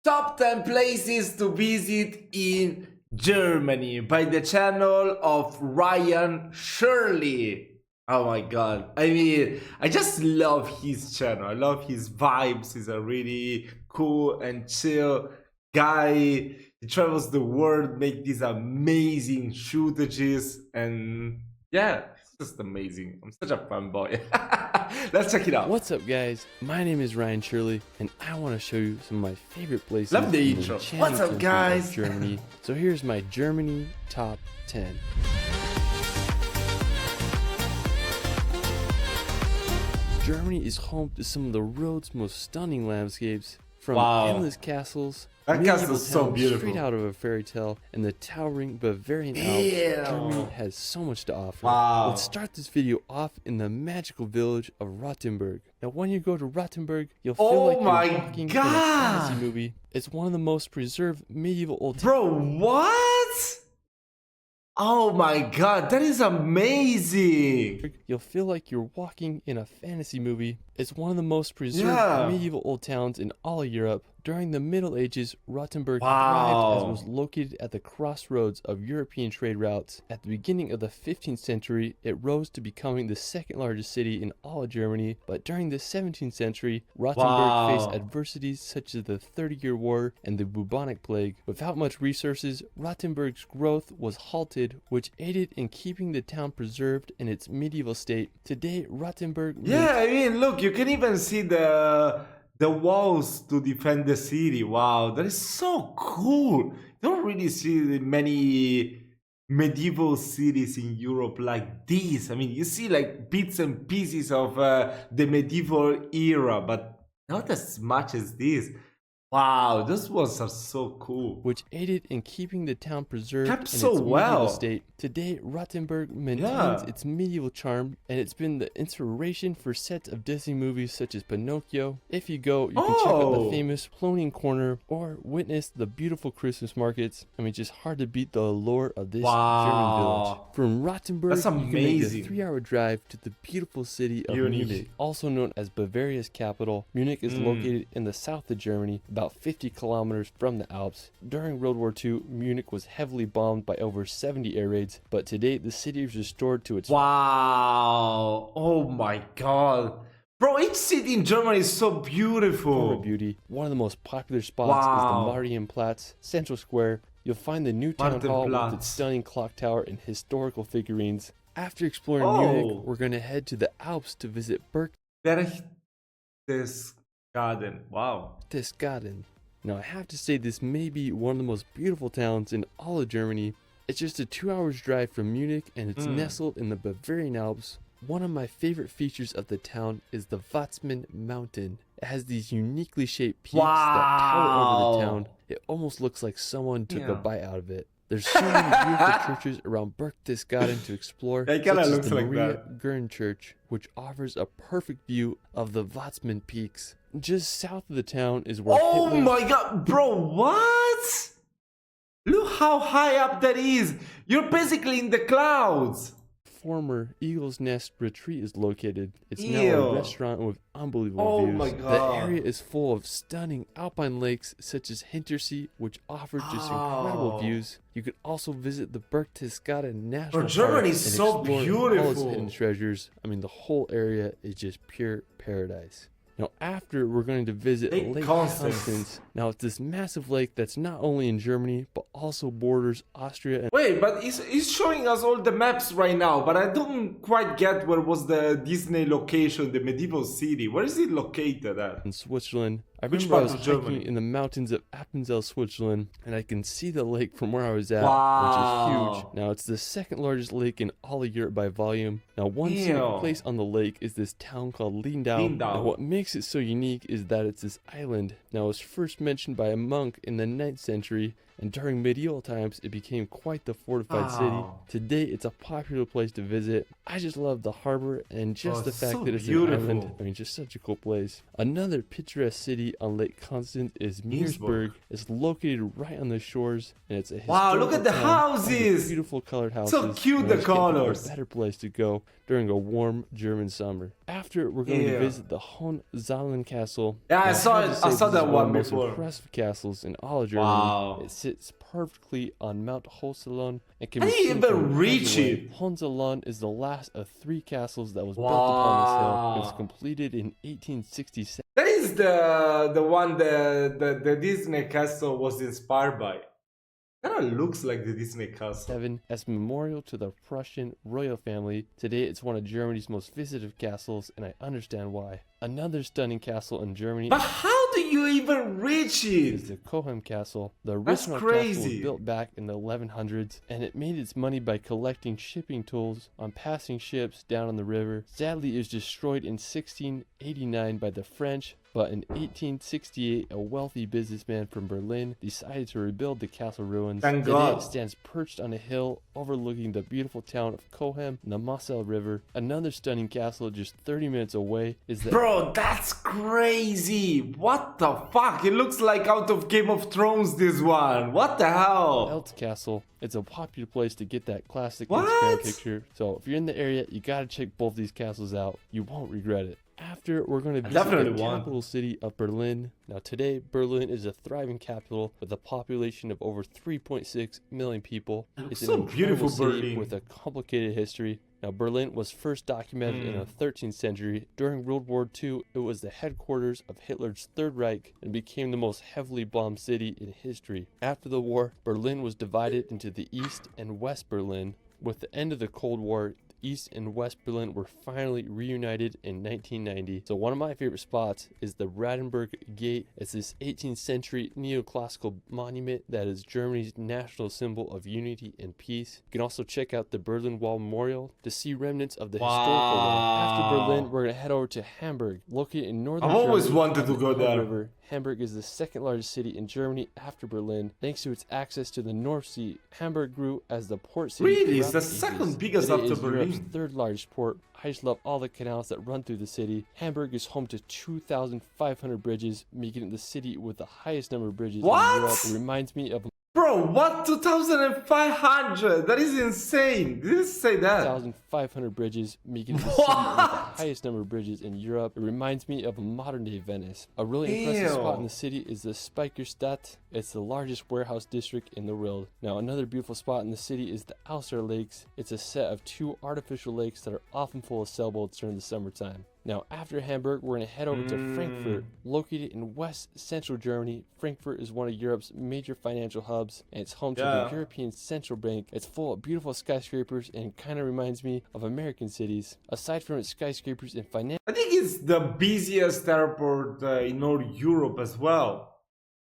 Top 10 places to visit in Germany by the channel of Ryan Shirley. Oh my god. I mean, I just love his channel. I love his vibes. He's a really cool and chill guy. He travels the world, make these amazing shootages, and yeah, it's just amazing. I'm such a fanboy. Let's check it out. What's up, guys? My name is Ryan Shirley, and I want to show you some of my favorite places. Love the in intro. enchanting What's up, country of guys? Germany. So here's my Germany top 10. Germany is home to some of the world's most stunning landscapes, from endless castles. That castle is so beautiful. Straight out of a fairy tale, and the towering Bavarian Alps. Germany has so much to offer. Wow. Let's start this video off in the magical village of Rottenberg. Now, when you go to Rottenberg, you'll feel like you're walking in a fantasy movie. It's one of the most preserved medieval old towns. Bro, what? Oh my god, that is amazing. You'll feel like you're walking in a fantasy movie. It's one of the most preserved medieval old towns in all of Europe. During the Middle Ages, Rottenberg thrived as it was located at the crossroads of European trade routes. At the beginning of the 15th century, it rose to becoming the second largest city in all of Germany. But during the 17th century, Rottenberg faced adversities such as the 30-Year War and the bubonic plague. Without much resources, Rottenberg's growth was halted, which aided in keeping the town preserved in its medieval state. Today, Rottenberg... I mean, look, you can even see the walls to defend the city. Wow, that is so cool. You don't really see many medieval cities in Europe like this. I mean, you see like bits and pieces of the medieval era, but not as much as this. Wow, those walls are so cool. Which aided in keeping the town preserved in its well. medieval state. Today, Rottenberg maintains its medieval charm, and it's been the inspiration for sets of Disney movies such as Pinocchio. If you go, you can check out the famous Cloning Corner or witness the beautiful Christmas markets. I mean, just hard to beat the allure of this German village. From Rottenberg, you can make a 3-hour drive to the beautiful city of Munich, also known as Bavaria's capital. Munich is located in the south of Germany, about 50 kilometers from the Alps. During World War II, Munich was heavily bombed by over 70 air raids, but today the city is restored to its... Wow! Oh my god! Bro, each city in Germany is so beautiful! Beauty. One of the most popular spots is the Marienplatz, Central Square. You'll find the new town hall with its stunning clock tower and historical figurines. After exploring Munich, we're going to head to the Alps to visit Berchtesgaden. Wow. Berchtesgaden. Now, I have to say this may be one of the most beautiful towns in all of Germany. It's just a 2 hours drive from Munich, and it's nestled in the Bavarian Alps. One of my favorite features of the town is the Watzmann Mountain. It has these uniquely shaped peaks that tower over the town. It almost looks like someone took a bite out of it. There's so many beautiful churches around Berchtesgaden to explore, such as the Maria Gern Church, which offers a perfect view of the Watzmann peaks. Just south of the town is where Hitler's... my god, bro, what? Look how high up that is. You're basically in the clouds. Former Eagle's Nest retreat is located. It's now a restaurant with unbelievable views. My god. The area is full of stunning alpine lakes such as Hintersee, which offer just incredible views. You could also visit the Berchtesgaden National Park Germany is so beautiful. All its hidden treasures. I mean, the whole area is just pure paradise. Now, after, we're going to visit Lake Constance. Now, it's this massive lake that's not only in Germany, but also borders Austria and... Wait, but he's showing us all the maps right now, but I don't quite get where was the Disney location, the medieval city. Where is it located at? In Switzerland. I remember I was hiking in the mountains of Appenzell, Switzerland, and I can see the lake from where I was at, which is huge. Now, it's the second largest lake in all of Europe by volume. Now, one scenic place on the lake is this town called Lindau. And what makes it so unique is that it's this island. Now, it was first mentioned by a monk in the 9th century, and during medieval times, it became quite the fortified city. Today, it's a popular place to visit. I just love the harbor and just the fact that it's an island. I mean, just such a cool place. Another picturesque city city on Lake Constance is Meersburg. It's located right on the shores, and it's a wow, look at the historical town. houses. Beautiful colored houses. So cute, the Which can't think of colors. a better place to go during a warm German summer. After, we're going to visit the Hohenzollern Castle. Yeah, Now, I saw have it. to say I saw this is that one one of the most before. impressive castles in all of Germany. Wow. It sits perfectly on Mount Hohenzollern and can I be didn't seen even from reach miles away. it. Hohenzollern is the last of 3 castles that was built upon this hill. It was Wow. completed in 1867. That is the one the Disney castle was inspired by. Kind of looks like the Disney castle. As memorial to the Prussian royal family. Today it's one of Germany's most visited castles, and I understand why. Another stunning castle in Germany But how do you even reach is it? the Cohem Castle. The That's original castle was crazy. built back in the 1100s, and it made its money by collecting shipping tolls on passing ships down on the river. Sadly, it was destroyed in 1689 by the French, but in 1868, a wealthy businessman from Berlin decided to rebuild the castle ruins. Thank Today God. it stands perched on a hill overlooking the beautiful town of Cohem and the Moselle River. Another stunning castle just 30 minutes away is the Bro, that's crazy. What the fuck? It looks like out of Game of Thrones, this one. What the hell? Eltz Castle. It's a popular place to get that classic What? Instagram picture. So if you're in the area, you gotta check both these castles out. You won't regret it. After, we're going to visit definitely the want. capital city of Berlin. Now today, Berlin is a thriving capital with a population of over 3.6 million people. It's so an incredible beautiful, city Berlin. with a complicated history. Now Berlin was first documented in the 13th century. During World War II, it was the headquarters of Hitler's Third Reich and became the most heavily bombed city in history. After the war, Berlin was divided into the East and West Berlin. With the end of the Cold War, East and West Berlin were finally reunited in 1990. So one of my favorite spots is the Rottenberg Gate. It's this 18th century neoclassical monument that is Germany's national symbol of unity and peace. You can also check out the Berlin Wall Memorial to see remnants of the historical wall. After Berlin, we're going to head over to Hamburg, located in northern I've always Germany wanted on to the go Elbe there. River. Hamburg is the second largest city in Germany after Berlin. Thanks to its access to the North Sea, Hamburg grew as the port city. Really? It's throughout the ages. second biggest Today after is Europe's Berlin. third largest port. I just love all the canals that run through the city. Hamburg is home to 2,500 bridges, making it the city with the highest number of bridges What? in Europe. It reminds me of Bro, what? 2,500? That is insane. Did it say that? 1,500 bridges, making it the city with the highest number of bridges in Europe. It reminds me of a modern-day Venice. A really impressive spot in the city is the Speicherstadt. It's the largest warehouse district in the world. Now, another beautiful spot in the city is the Auster Lakes. It's a set of 2 artificial lakes that are often full of sailboats during the summertime. Now, after Hamburg, we're going to head over to Frankfurt. Located in west central Germany, Frankfurt is one of Europe's major financial hubs, and it's home to the European Central Bank. It's full of beautiful skyscrapers and kind of reminds me of American cities. Aside from its skyscrapers and financial, I think it's the busiest airport in all Europe as well.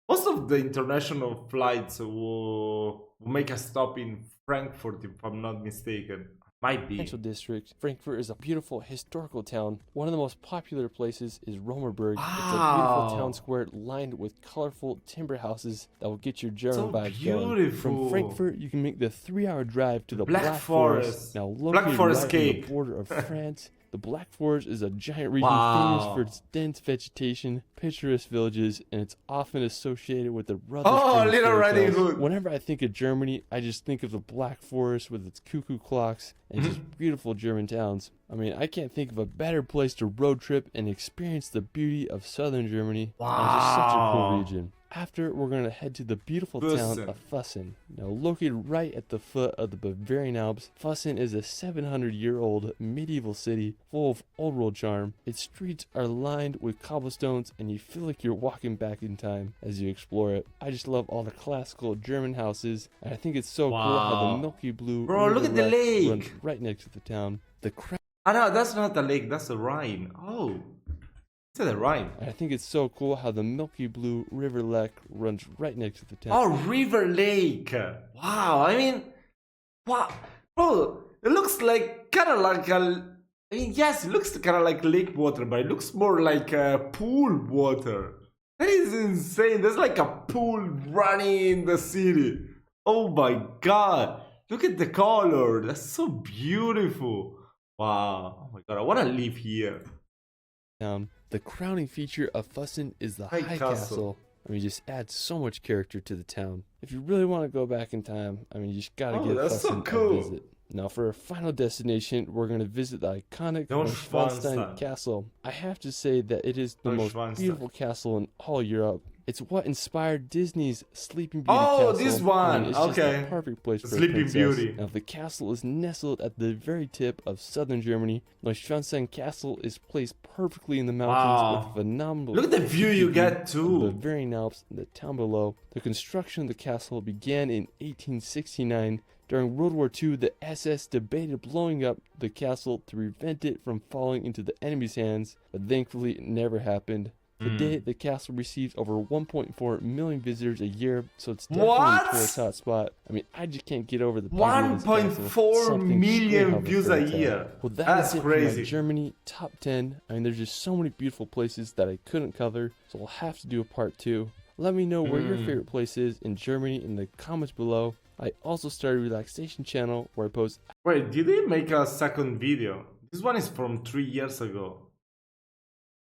Most of the international flights will make a stop in Frankfurt, if I'm not mistaken. Might be. district. Frankfurt is a beautiful historical town. One of the most popular places is Romberg. It's a beautiful Wow. town square lined with colorful timber houses that will get your German So vibe going. beautiful. From Frankfurt, you can make the 3-hour drive to the Black Black Forest. Now located Forest right on the cake. border of France. The Black Forest is a giant region Wow. famous for its dense vegetation, picturesque villages, and it's often associated with the Rutherford Oh, Little fairy Riding tales. Hood. Whenever I think of Germany, I just think of the Black Forest with its cuckoo clocks and just beautiful German towns. I mean, I can't think of a better place to road trip and experience the beauty of southern Germany. Wow. It's just such a cool region. After, we're going to head to the beautiful town Fussen. of Fussen. Now, located right at the foot of the Bavarian Alps, Fussen is a 700-year-old medieval city full of old world charm. Its streets are lined with cobblestones, and you feel like you're walking back in time as you explore it. I just love all the classical German houses, and I think it's so cool how Wow. the milky blue Bro, look river at the Lech runs lake. right next to the town. The Ah, no, that's not the lake. That's the Rhine. Oh. It's the Rhine. And I think it's so cool how the milky blue river Lech runs right next to the town. Oh, River Lake. Wow. I mean, wow. Bro, it looks like kind of like a. I mean, yes, it looks kind of like lake water, but it looks more like pool water. That is insane. There's like a pool running in the city. Oh my god. Look at the color. That's so beautiful. Wow. Oh my god. I want to live here. town. The crowning feature of Fussen is the High Castle. I mean, just adds so much character to the town. If you really want to go back in time, I mean, you just gotta give Fussen a visit. Now, for our final destination, we're going to visit the iconic Neuschwanstein Castle. I have to say that it is the most beautiful castle in all Europe. It's what inspired Disney's Sleeping Beauty castle. Oh, this one! It's okay. Just the perfect place for Sleeping Beauty. Now, the castle is nestled at the very tip of southern Germany. Neuschwanstein Castle is placed perfectly in the mountains with phenomenal. Look at the view you get too. The Bavarian Alps and the town below. The construction of the castle began in 1869. During World War II, the SS debated blowing up the castle to prevent it from falling into the enemy's hands, but thankfully it never happened. Today, the castle receives over 1.4 million visitors a year, so it's definitely a tourist hotspot. I mean, I just can't get over the 1.4 million views a year. Well, that's crazy. Germany top 10. I mean, there's just so many beautiful places that I couldn't cover, so I'll have to do a part 2. Let me know where your favorite place is in Germany in the comments below. I also started a relaxation channel where I post. Wait, did they make a second video? This one is from 3 years ago.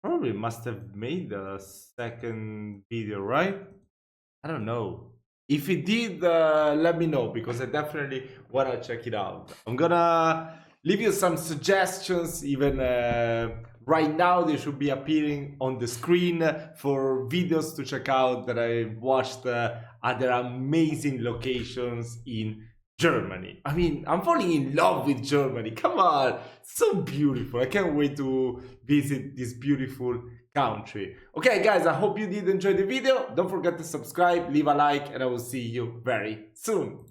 Probably must have made a second video, right? I don't know. If it did, let me know, because I definitely want to check it out. I'm gonna leave you some suggestions, even right now they should be appearing on the screen for videos to check out that I watched other amazing locations in Germany. I mean, I'm falling in love with Germany. Come on, so beautiful. I can't wait to visit this beautiful country. Okay, guys, I hope you did enjoy the video. Don't forget to subscribe, leave a like, and I will see you very soon.